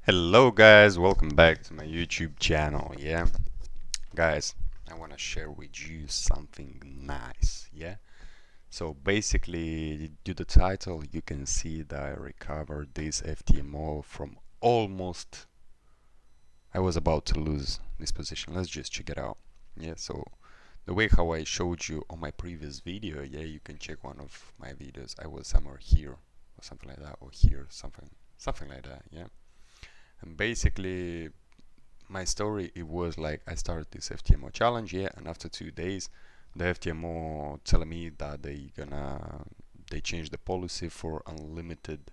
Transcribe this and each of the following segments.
Hello guys, welcome back to my YouTube channel. Yeah, guys, I want to share with you something nice. Yeah, so basically due to the title you can see that I recovered this FTMO from almost I was about to lose this position. Let's just check it out. Yeah, so the way how I showed you on my previous video, yeah, you can check one of my videos. I was somewhere here or something like that, or here, something like that. Yeah, and basically my story, it was like I started this FTMO challenge, yeah, and after 2 days the FTMO telling me that they changed the policy for unlimited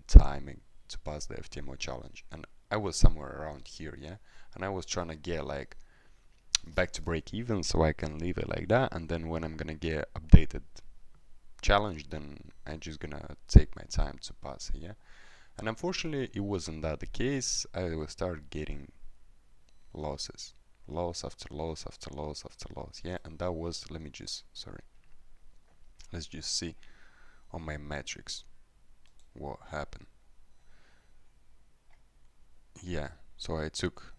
timing to pass the FTMO challenge. And I was somewhere around here, yeah, and I was trying to get like back to break even so I can leave it like that, and then when I'm gonna get updated challenge, then I'm just gonna take my time to pass it, yeah. And unfortunately it wasn't that the case. I will start getting losses, loss after loss after loss after loss, yeah. And that was, let me just, sorry, let's just see on my metrics what happened. Yeah, so I took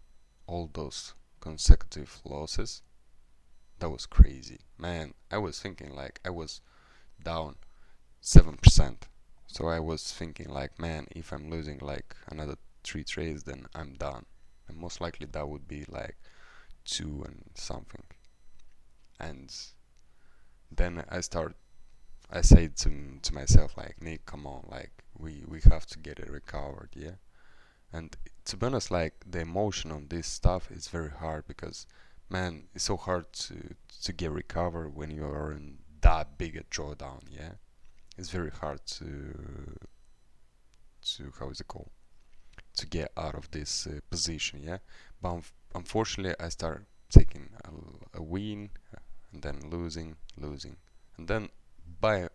all those consecutive losses. That was crazy, man. I was thinking like I was down 7%, so I was thinking like, man, if I'm losing like another 3 trades, then I'm done. And most likely that would be like 2 and something. And then I said to myself like, Nick, come on, like we have to get it recovered, yeah. And to be honest, like the emotion on this stuff is very hard because, man, it's so hard to get recovered when you are in that big a drawdown, yeah. It's very hard to how is it called, to get out of this position, yeah. But unfortunately I start taking a win and then losing, and then by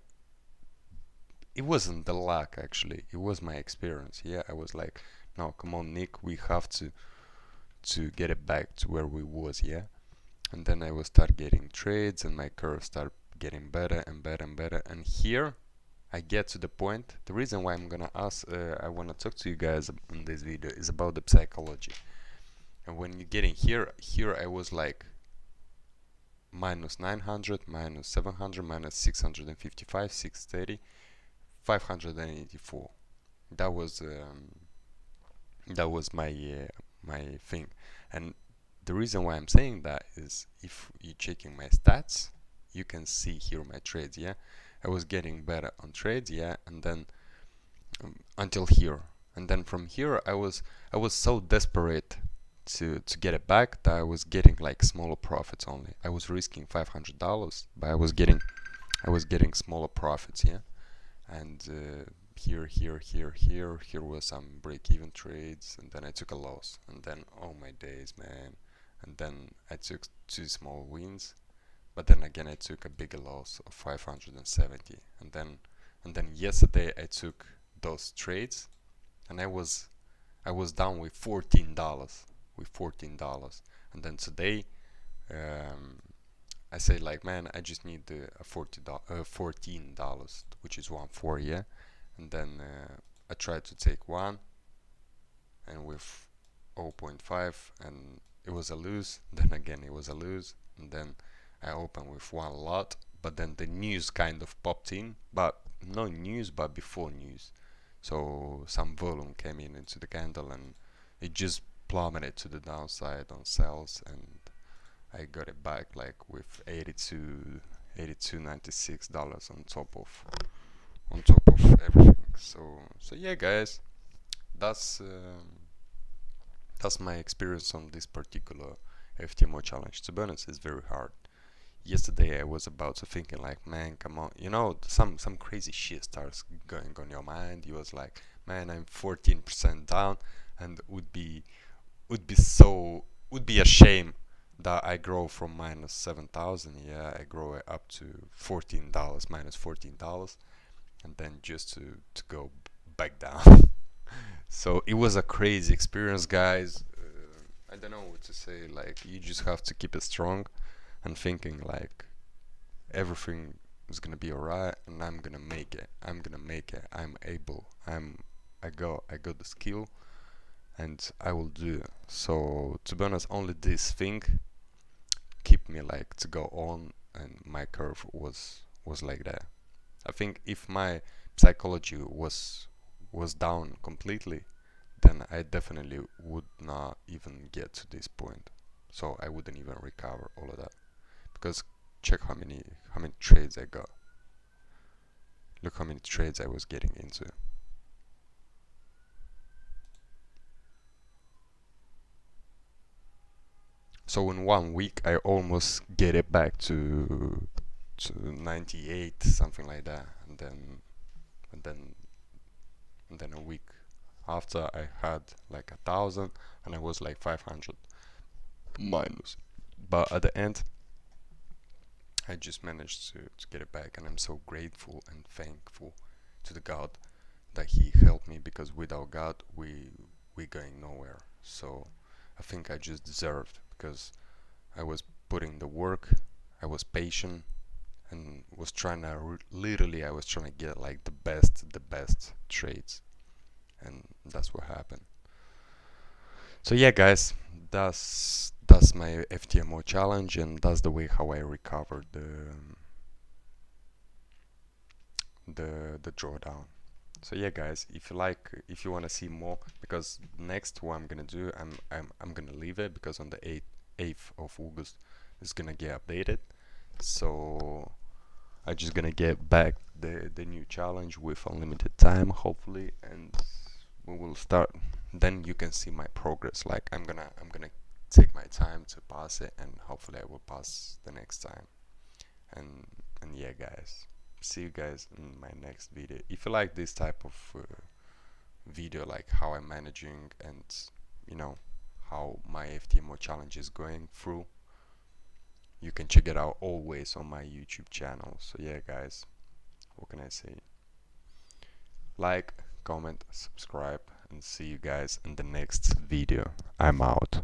it wasn't the luck, actually, it was my experience, yeah. I was like, no, come on, Nick, we have to get it back to where we was, yeah. And then I will start getting trades and my curve start getting better and better and better, and here I get to the point. The reason why I'm gonna ask, I wanna talk to you guys in this video is about the psychology. And when you get in here I was like minus 900, minus 700, minus 655, 630, 584. That was my thing. And the reason why I'm saying that is, if you're checking my stats, you can see here my trades, yeah. I was getting better on trades, yeah, and then until here, and then from here I was so desperate to get it back that I was getting like smaller profits only. I was risking $500, but I was getting smaller profits, yeah. And here was some break-even trades, and then I took a loss, and then, oh my days, man. And then I took 2 small wins, but then again I took a bigger loss of 570, and then yesterday I took those trades, and I was down with $14, and then today, um, I say like, man, I just need a $14, which is 1.4, yeah. And then I tried to take one, and with 0.5, and it was a lose. Then again it was a lose, and then I opened with one lot, but then the news kind of popped in, but no news, but before news. So some volume came in into the candle, and it just plummeted to the downside on sells, and I got it back like with 82 dollars on top of everything. So yeah, guys, that's that's my experience on this particular FTMO challenge. To be honest, it's very hard. Yesterday I was about to thinking like, man, come on, some crazy shit starts going on your mind. You was like, man, I'm 14% down, and would be a shame that I grow from minus 7,000. Yeah, I grow it up to $14, minus $14, and then just to go back down. So it was a crazy experience, guys. I don't know what to say. Like, you just have to keep it strong and thinking like everything is gonna be alright, and I'm gonna make it. I'm gonna make it. I'm able. I got the skill, and I will do. So to be honest, only this thing keep me like to go on, and my curve was like that. I think if my psychology was down completely, then I definitely would not even get to this point. So I wouldn't even recover all of that. Because check how many trades I got. Look how many trades I was getting into. So in 1 week I almost get it back to 98, something like that, and then and then a week after I had like 1,000, and I was like 500 minus. But at the end, I just managed to get it back, and I'm so grateful and thankful to the God that He helped me, because without God, we going nowhere. So I think I just deserved, because I was putting the work, I was patient, and was trying to literally I was trying to get like the best trades, and that's what happened. So yeah, guys, that's my FTMO challenge, and that's the way how I recovered the drawdown. So yeah, guys, if you want to see more, because next what I'm gonna do, I'm gonna leave it, because on the 8th of August it's gonna get updated. So I just gonna get back the new challenge with unlimited time, hopefully, and we will start. Then you can see my progress. Like I'm gonna take my time to pass it, and hopefully I will pass the next time. And and yeah, guys, see you guys in my next video. If you like this type of video, like how I'm managing, and you know how my FTMO challenge is going through, you can check it out always on my YouTube channel. So yeah, guys, what can I say? Like, comment, subscribe, and see you guys in the next video. I'm out.